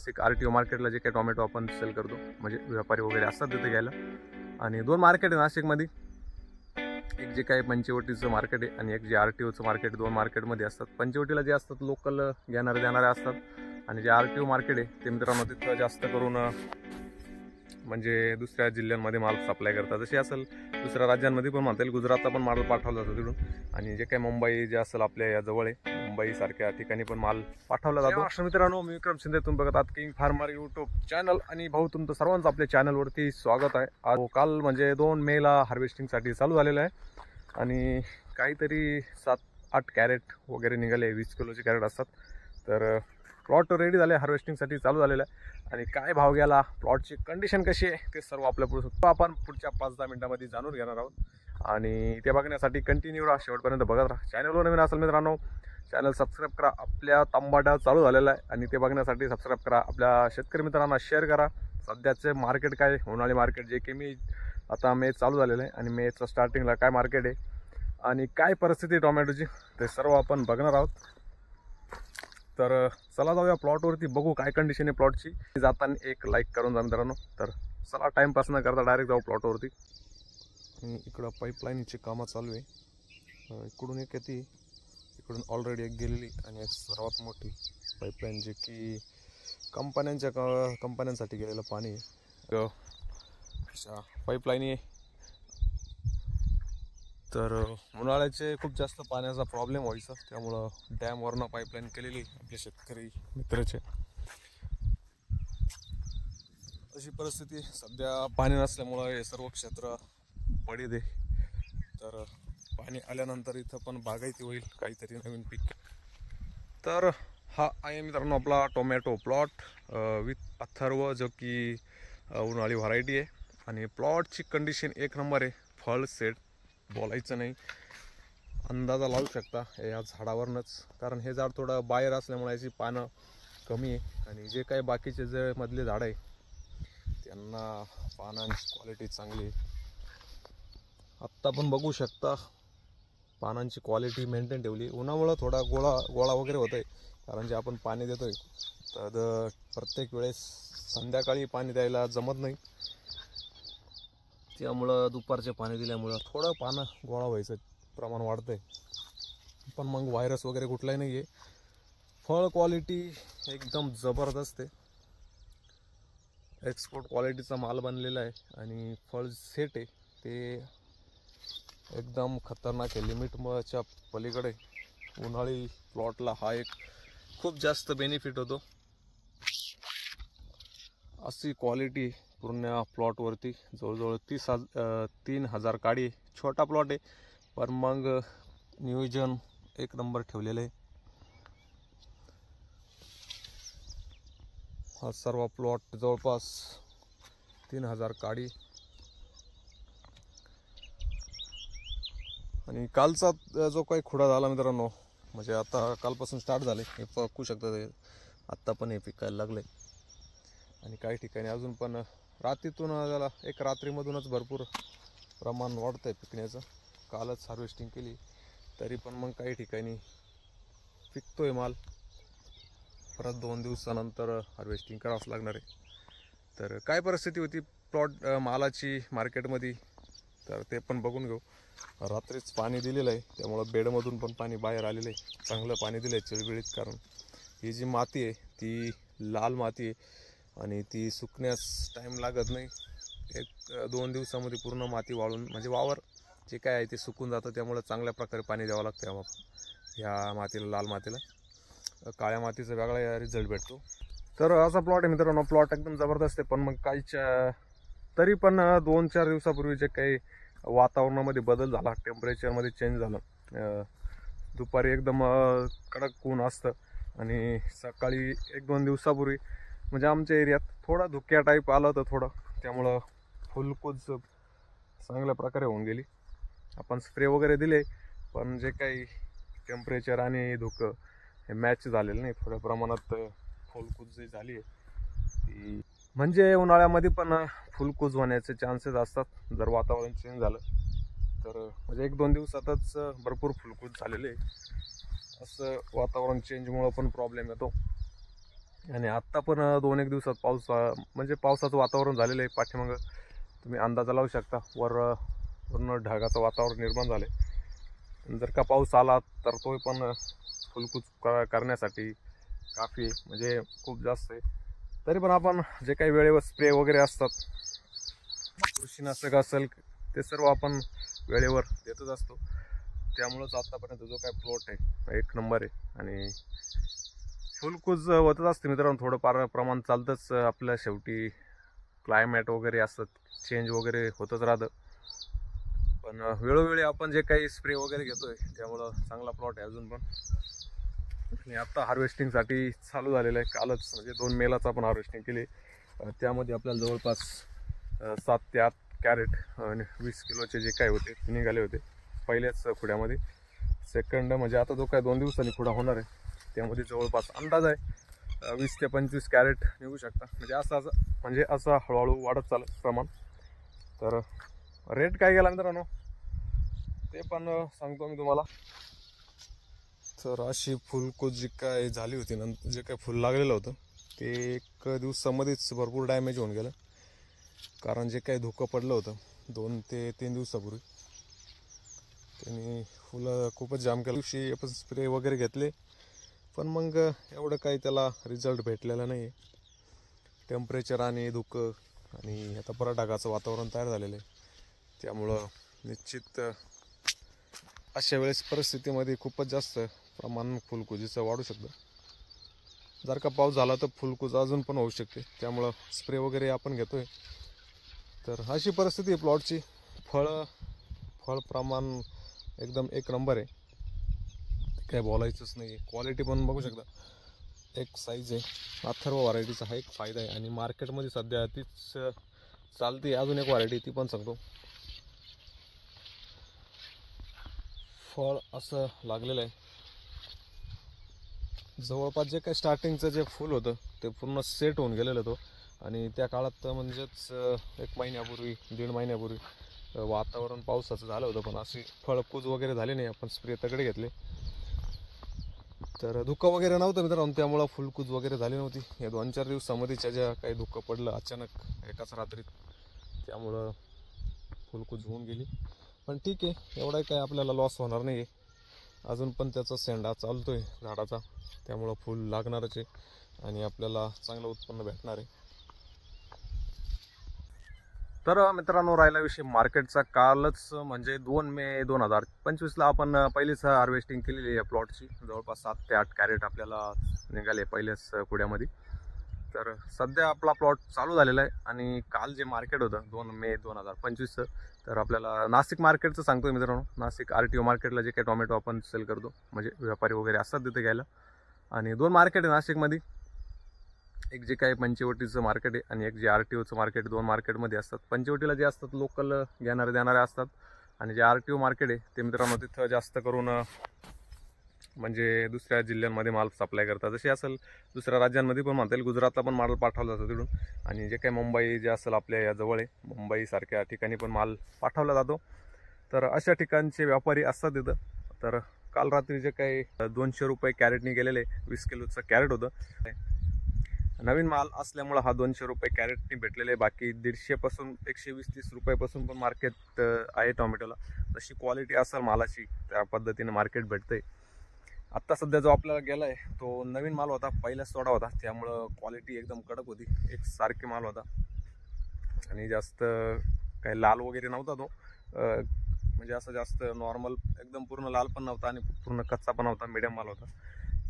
एक RTO मार्केटला जे काही टोमॅटो आपण सेल करतो, म्हणजे व्यापारी वगैरे असतात तिथे घ्यायला. आणि 2 मार्केट आहे नाशिकमध्ये. एक जे काही पंचवटीचं मार्केट आहे आणि एक जे RTOचं मार्केट. 2 मार्केटमध्ये असतात. पंचवटीला जे असतात लोकल घेणारे देणारे असतात, आणि जे RTO मार्केट आहे ते मित्रांनो तिथं जास्त करून म्हणजे दुसऱ्या जिल्ह्यांमध्ये माल सप्लाय करतात. जसे असेल दुसऱ्या राज्यांमध्ये पण म्हणता येईल, गुजरातला पण माल पाठवला जातो तिकडून. आणि जे काही मुंबई जे असेल आपल्या या जवळ आहे, मुंबई सारख्या ठिकाणी पण माल पाठवला जातो. मित्रांनो, मी विक्रम शिंदे, तुम्ही बघत आहात किंग फार्मर यूट्यूब चॅनल. आणि भाऊ, तुमचं सर्वांचं आपल्या चॅनलवरती स्वागत आहे. आज काल म्हणजे 2 मेला हार्वेस्टिंगसाठी चालू झालेलं आहे. आणि काहीतरी 7-8 कॅरेट वगैरे निघाले. 20 किलोचे कॅरेट असतात. तर प्लॉट रेडी झाले, हार्वेस्टिंगसाठी चालू झालेलं आहे. आणि काय भाव गेला, प्लॉटची कंडिशन कशी आहे, ते सर्व आपल्या आपण पुढच्या 5-10 मिनिटांमध्ये जाणून घेणार आहोत. आणि ते बघण्यासाठी कंटिन्यू राहा, शेवटपर्यंत बघत राहा. चॅनलवर नवीन असेल मित्रांनो, चॅनल सबस्क्राईब करा. आपल्या तांबाटा चालू झालेला आहे आणि ते बघण्यासाठी सबस्क्राईब करा. आपल्या शेतकरी मित्रांना शेअर करा. सध्याचे मार्केट काय, उन्हाळी मार्केट जे की मी आता मे चालू झालेलं आहे, आणि मेच्या स्टार्टिंगला काय मार्केट आहे आणि काय परिस्थिती टोमॅटोची, ते सर्व आपण बघणार आहोत. तर चला जाऊया प्लॉटवरती, बघू काय कंडिशन आहे प्लॉटची. जाताना एक लाईक करून जा मित्रांनो. तर चला टाईमपास न करता डायरेक्ट जाऊ प्लॉटवरती. इकडं पाईपलाईनची कामं चालू आहे. इकडून एक येते, इकडून ऑलरेडी एक गेलेली, आणि एक सर्वात मोठी पाईपलाईन जे की कंपन्यांसाठी गेलेलं पाणी पाईपलाईन आहे. तर उन्हाळ्याचे खूप जास्त पाण्याचा प्रॉब्लेम व्हायचा, त्यामुळं डॅमवरनं पाईपलाईन केलेली आपले शेतकरी मित्राचे. अशी परिस्थिती सध्या, पाणी नसल्यामुळं हे सर्व क्षेत्र पडीत आहे. तर पाणी आल्यानंतर इथं पण बागायती होईल, काहीतरी नवीन पीक. तर हा आहे मित्रांनो आपला टोमॅटो प्लॉट विथ अथर्व, जो की उन्हाळी व्हरायटी आहे. आणि प्लॉटची कंडिशन एक नंबर आहे. फळ सेट बोलायचं नाही, अंदाजा लावू शकता या झाडावरनंच. कारण हे झाड थोडं बाहेर असल्यामुळे याची पानं कमी आहे. आणि जे काही बाकीचे जे मधले झाड आहे त्यांना पानांची क्वालिटी चांगली आहे. आत्ता पण बघू शकता पानांची क्वालिटी मेंटेन ठेवली. उन्हामुळं थोडा गोळा वगैरे होत आहे, कारण जे आपण पाणी देतोय तर प्रत्येक वेळेस संध्याकाळी पाणी द्यायला जमत नाही. त्यामुळं दुपारचे पाणी दिल्यामुळं थोडं पानं गोळा व्हायचं प्रमाण वाढतंय. पण मग व्हायरस वगैरे कुठलाही नाही आहे. फळ क्वालिटी एकदम जबरदस्त आहे. एक्सपोर्ट क्वालिटीचा माल बनलेला आहे. आणि फळ सेट आहे ते एकदम खतरनाक आहे, लिमिटच्या पलीकडे. उन्हाळी प्लॉटला हा एक खूप जास्त बेनिफिट होतो. अशी क्वालिटी पूर्ण प्लॉटवरती. जवळजवळ 3,000 काडी. छोटा प्लॉट आहे, पण मग नियोजन एक नंबर ठेवलेलं आहे. हा सर्व प्लॉट जवळपास 3,000 काडी. आणि कालचा जो काही खुडा झाला मित्रांनो, म्हणजे आता कालपासून स्टार्ट झाले, हे बघू शकता. ते आत्ता पण हे पिकायला लागले. आणि काही ठिकाणी अजून पण रात्रीतून त्याला एक रात्रीमधूनच भरपूर प्रमाण वाढतं आहे पिकण्याचं. कालच हार्वेस्टिंग केली, तरी पण मग काही ठिकाणी पिकतोय माल. परत 2 दिवसानंतर हार्वेस्टिंग करावंच लागणार आहे. तर काय परिस्थिती होती प्लॉट मालाची मार्केटमध्ये, तर ते पण बघून घेऊ. रात्रीच पाणी दिलेलं आहे, त्यामुळं बेडमधून पण पाणी बाहेर आलेलं आहे. चांगलं पाणी दिलं आहे चिळबिळीत. कारण ही जी माती आहे ती लाल माती आहे, आणि ती सुकण्यास टाईम लागत नाही. 1-2 दिवसामध्ये पूर्ण माती वाळून, म्हणजे वावर जे काय आहे ते सुकून जातं. त्यामुळं चांगल्या प्रकारे पाणी द्यावं लागतं ह्या मातीला. लाल मातीला, काळ्या मातीचा वेगळा रिझल्ट भेटतो. तर असा प्लॉट आहे मित्रांनो. प्लॉट एकदम जबरदस्त आहे. पण मग तरी पण 2-4 दिवसापूर्वी जे काही वातावरणामध्ये बदल झाला, टेम्परेचरमध्ये चेंज झालं. दुपारी एकदम कडक ऊन असतं, आणि सकाळी 1-2 दिवसापूर्वी म्हणजे आमच्या एरियात थोडा धुक्या टाईप आलं होतं थोडं. त्यामुळं फुलकूज चांगल्या प्रकारे होऊन गेली. आपण स्प्रे वगैरे दिले, पण जे काही टेम्परेचर आणि धुकं हे मॅच झालेलं नाही. थोड्या प्रमाणात फुलकूज जी झाली आहे ती, म्हणजे उन्हाळ्यामध्ये पण फुलकूज होण्याचे चान्सेस असतात जर वातावरण चेंज झालं तर. म्हणजे 1-2 दिवसातच भरपूर फुलकूज झालेले. असं वातावरण चेंजमुळं पण प्रॉब्लेम येतो. आणि आत्ता पण 2-1 दिवसात पाऊस म्हणजे पावसाचं वातावरण झालेलं आहे. पाठीमागं तुम्ही अंदाजा लावू शकता, पूर्ण ढगाचं वातावरण निर्माण झालं आहे. जर का पाऊस आला तर तो पण फुलकूच करण्यासाठी काफी आहे, म्हणजे खूप जास्त आहे. तरी पण आपण जे काही वेळेवर स्प्रे वगैरे असतात, कृषीनाशक असेल, ते सर्व आपण वेळेवर देतच असतो. त्यामुळंच आत्तापर्यंत जो काही प्लॉट आहे 1 नंबर आहे. आणि फुलकूज होतच असते मित्रांनो, थोडंफार प्रमाण चालतंच. आपल्या शेवटी क्लायमॅट वगैरे असतात, चेंज वगैरे होतच राहतं. पण वेळोवेळी आपण जे काही स्प्रे वगैरे घेतोय त्यामुळं चांगला प्लॉट आहे अजून पण. आणि आत्ता हार्वेस्टिंगसाठी चालू झालेलं आहे. कालच म्हणजे 2 मेलाच आपण हार्वेस्टिंग केली. त्यामध्ये आपल्याला जवळपास 7 ते 8 कॅरेट आणि 20 किलोचे जे काही होते ते निघाले होते पहिल्याच खुड्यामध्ये. सेकंड म्हणजे आता जो काय 2 दिवसांनी खुडा होणार आहे त्यामध्ये जवळपास अंदाज आहे 20 ते 25 कॅरेट निघू शकता. म्हणजे असं हळूहळू वाढत चालत प्रमाण. तर रेट काय गेला मित्रांनो ते पण सांगतो मी तुम्हाला. तर अशी फुलकूज जी काय झाली होती नंतर, जे काय फुल लागलेलं होतं ते 1 दिवसामध्येच भरपूर डॅमेज होऊन गेलं. कारण जे काही धुकं पडलं होतं 2 ते 3 दिवसापूर्वी त्यांनी फुलं खूपच जाम केलं. दिवशी आपण स्प्रे वगैरे घेतले पण मग एवढं काही त्याला रिझल्ट भेटलेला नाही. टेम्परेचर आणि धुकं आणि आता परत ढगाचं वातावरण तयार झालेलं आहे. त्यामुळं निश्चित अशा वेळेस परिस्थितीमध्ये खूपच जास्त प्रमाण फुलकुजीचं वाढू शकतं. जर का पाऊस झाला तर फुलकुज अजून पण होऊ शकते. त्यामुळं स्प्रे वगैरे आपण घेतोय. तर अशी परिस्थिती आहे प्लॉटची. फळ प्रमाण एकदम 1 नंबर आहे, काय बोलायचंच नाही. क्वालिटी पण बघू शकता, एक साईज आहे. अथर्व व्हरायटीचा हा एक फायदा आहे. आणि मार्केटमध्ये सध्या तीच चालते. अजून एक व्हरायटी ती पण सांगतो. फळ असं लागलेलं आहे. जवळपास जे काही स्टार्टिंगचं जे फुल होतं ते पूर्ण सेट होऊन गेलेलं होतं. आणि त्या काळात म्हणजेच 1 महिन्यापूर्वी 1.5 महिन्यापूर्वी वातावरण पावसाचं झालं होतं, पण अशी फळकूज वगैरे झाली नाही. आपण स्प्रे तगडे घेतले तर धुकं वगैरे नव्हतं मित्रांनो, त्यामुळं फुलकूज वगैरे झाली नव्हती. या 2-4 दिवसामध्येच्या ज्या काही धुकं पडलं अचानक एकाच रात्रीत, त्यामुळं फुलकूज होऊन गेली. पण ठीक आहे, एवढा काही आपल्याला लॉस होणार नाही आहे. अजून पण त्याचा शेंडा चालतोय झाडाचा, त्यामुळं फुल लागणारच आहे आणि आपल्याला चांगलं उत्पन्न भेटणार आहे. तर मित्रांनो, राहिला विषय मार्केटचा. कालच म्हणजे 2 मे 2025ला आपण पहिलीच हार्वेस्टिंग केलेली आहे प्लॉटची. जवळपास 7 ते 8 कॅरेट आपल्याला निघाले पहिल्याच कुड्यामध्ये. तर सध्या आपला प्लॉट चालू झालेला आहे. आणि काल जे मार्केट होतं 2 मे 2025चं, तर आपल्याला नाशिक मार्केटचं सांगतोय मित्रांनो. नाशिक RTO मार्केटला जे काही टोमॅटो आपण सेल करतो, म्हणजे व्यापारी वगैरे असतात तिथे घ्यायला. आणि 2 मार्केट आहे नाशिकमध्ये. एक जे काही पंचवटीचं मार्केट आहे आणि एक जे RTOचं मार्केट. 2 मार्केटमध्ये असतात. पंचवटीला जे असतात लोकल घेणारे देणारे असतात, आणि जे RTO मार्केट आहे ते मित्रांनो तिथं जास्त करून म्हणजे दुसऱ्या जिल्ह्यांमध्ये माल सप्लाय करतात. जसे असेल दुसऱ्या राज्यांमध्ये पण म्हणता येईल, गुजरातला पण माल पाठवला जातो तिकडून. आणि जे काही मुंबई जे असेल आपल्या या जवळ आहे, मुंबईसारख्या ठिकाणी पण माल पाठवला जातो. तर अशा ठिकाणचे व्यापारी असतात तिथं. तर काल रात्री जे काही 200 रुपये कॅरेटनी गेलेले 20 किलोचं कॅरेट होतं. नवीन माल असल्यामुळं हा 200 रुपये कॅरेटनी भेटलेले आहे. बाकी 150 पासून 120-130 रुपयापासून पण मार्केट आहे टोमॅटोला. जशी क्वालिटी असेल मालाची त्या पद्धतीने मार्केट भेटतंय. आत्ता सध्या जो आपल्याला गेला आहे तो नवीन माल होता, पहिलाच तोडा होता, त्यामुळं क्वालिटी एकदम कडक होती, एक सारखी माल होता. आणि जास्त काही लाल वगैरे नव्हता तो, म्हणजे असं जास्त नॉर्मल एकदम पूर्ण लाल पण नव्हता आणि पूर्ण कच्चा पण नव्हता, मिडियम माल होता.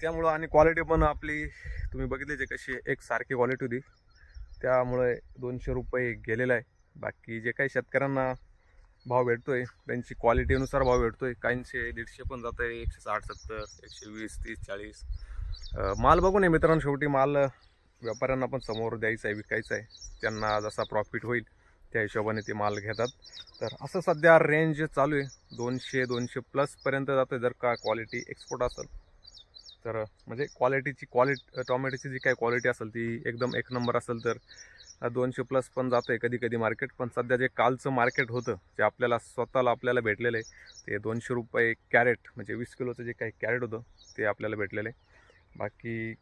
त्यामुळं आणि क्वालिटी पण आपली तुम्ही बघितली कशी एक सारखी क्वालिटी होती. त्यामुळे 200 रुपये गेलेला आहे. बाकी जे काही शेतकऱ्यांना भाव भेटतोय त्यांची क्वालिटीनुसार भाव भेटतोय. काहींचे 150 पण जात आहे, 160-70, 120, 30-40 माल बघून आहे मित्रांनो. शेवटी माल व्यापाऱ्यांना पण समोर द्यायचा आहे, विकायचा आहे. त्यांना जसा प्रॉफिट होईल त्या हिशोबाने ते माल घेतात. तर असं सध्या रेंज चालू आहे. 200 प्लस पर्यंत जातोय जर का क्वालिटी एक्सपोर्ट असेल तर. म्हणजे टोमॅटोची जी काही क्वालिटी असेल ती एकदम 1 नंबर असेल तर 200 प्लस पण जातं आहे कधी कधी मार्केट. पण सध्या जे कालचं मार्केट होतं जे आपल्याला भेटलेलं आहे ते 200 रुपये कॅरेट, म्हणजे 20 किलोचं जे काही कॅरेट होतं ते आपल्याला भेटलेलं आहे. बाकी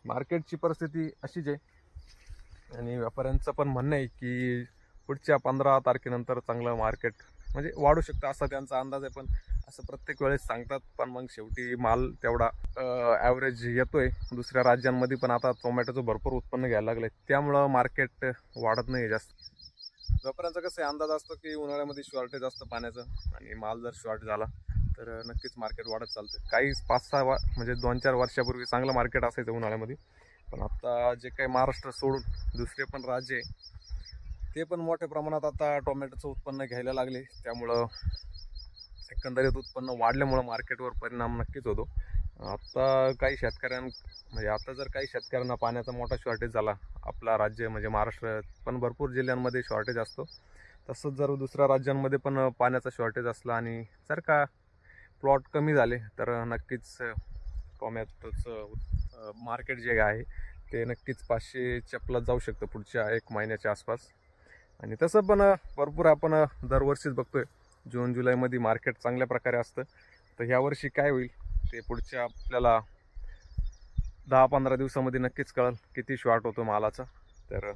मार्केटची परिस्थिती अशीच आहे आणि व्यापाऱ्यांचं पण म्हणणं आहे की पुढच्या 15 तारखेनंतर चांगलं मार्केट म्हणजे वाढू शकतं असा त्यांचा अंदाज आहे. पण असं प्रत्येक वेळेस सांगतात, पण मग शेवटी माल तेवढा ॲव्हरेज येतोय. दुसऱ्या राज्यांमध्ये पण आता टोमॅटोचं भरपूर उत्पन्न घ्यायला लागलंय, त्यामुळं मार्केट वाढत नाही जास्त. व्यापाऱ्यांचा कसं आहे अंदाज असतो की उन्हाळ्यामध्ये शॉर्टेज असतं पाण्याचं आणि माल जर शॉर्ट झाला तर नक्कीच मार्केट वाढत चालतं. काही 5-6 म्हणजे 2-4 वर्षापूर्वी चांगलं मार्केट असायचं उन्हाळ्यामध्ये, पण आता जे काही महाराष्ट्र सोडून दुसरे पण राज्य आहे ते पण मोठ्या प्रमाणात आता टोमॅटोचं उत्पन्न घ्यायला लागले. त्यामुळं एकंदरीत उत्पन्न वाढल्यामुळं मार्केटवर परिणाम नक्कीच होतो. आता काही म्हणजे आता जर काही शेतकऱ्यांना पाण्याचा मोठा शॉर्टेज झाला, आपला राज्य म्हणजे महाराष्ट्र पण भरपूर जिल्ह्यांमध्ये शॉर्टेज असतो, तसंच जर दुसऱ्या राज्यांमध्ये पण पाण्याचा शॉर्टेज असला आणि जर का प्लॉट कमी झाले तर नक्कीच टोमॅटोचं मार्केट जे आहे ते नक्कीच 500च्या प्लस जाऊ शकतं पुढच्या 1 महिन्याच्या आसपास. आणि तसं पण भरपूर आपण दरवर्षीच बघतोय जून जुलैमध्ये मार्केट चांगल्या प्रकारे असतं. तर ह्यावर्षी काय होईल ते पुढच्या आपल्याला 10-15 दिवसामध्ये नक्कीच कळेल किती शॉर्ट होतो मालाचा. तर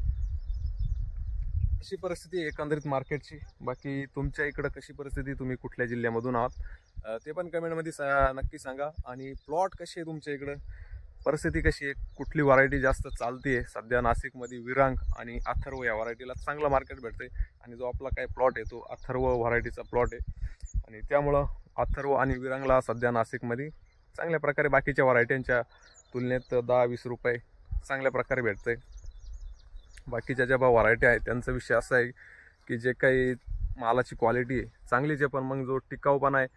अशी परिस्थिती एकंदरीत मार्केटची. बाकी तुमच्या इकडं कशी परिस्थिती, तुम्ही कुठल्या जिल्ह्यामधून आहात ते पण कमेंटमध्ये नक्की सांगा. आणि प्लॉट कसे आहे तुमच्या इकडं, परिस्थिती कशी आहे, कुठली व्हरायटी जास्त चालते आहे. सध्या नाशिकमध्ये विरांग आणि अथर्व या व्हरायटीला चांगलं मार्केट भेटते आणि जो आपला काही प्लॉट आहे तो अथर्व व्हरायटीचा प्लॉट आहे आणि त्यामुळं अथर्व आणि विरांगला सध्या नाशिकमध्ये चांगल्या प्रकारे बाकीच्या व्हरायटींच्या तुलनेत 10-20 रुपये चांगल्या प्रकारे भेटते. बाकीच्या ज्या व्हरायटी आहेत त्यांचा विषय असा आहे की जे काही मालाची क्वालिटी आहे चांगलीच आहे, पण मग जो टिकाऊपणा आहे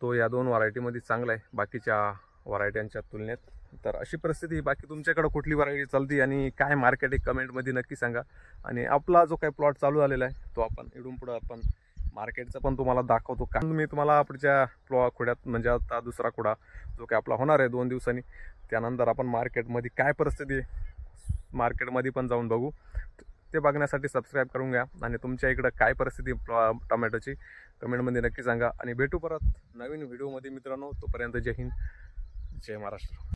तो या 2 व्हरायटीमध्ये चांगला आहे बाकीच्या व्हरायट्यांच्या तुलनेत. तर अशी परिस्थिती. बाकी तुमच्याकडे कुठली व्हरायटी चालती आणि काय मार्केट आहे कमेंटमध्ये नक्की सांगा. आणि आपला जो काही प्लॉट चालू झालेला आहे तो आपण इडून पुढं आपण मार्केटचं पण तुम्हाला दाखवतो. कारण मी तुम्हाला पुढच्या खुड्यात म्हणजे आता दुसरा खुडा जो काही आपला होणार आहे 2 दिवसांनी, त्यानंतर आपण मार्केटमध्ये काय परिस्थिती आहे मार्केटमध्ये पण जाऊन बघू. ते बघण्यासाठी सबस्क्राईब करून घ्या आणि तुमच्या इकडं काय परिस्थिती टोमॅटोची कमेंटमध्ये नक्की सांगा. आणि भेटू परत नवीन व्हिडिओमध्ये मित्रांनो. तोपर्यंत जय हिंद, जय महाराष्ट्र.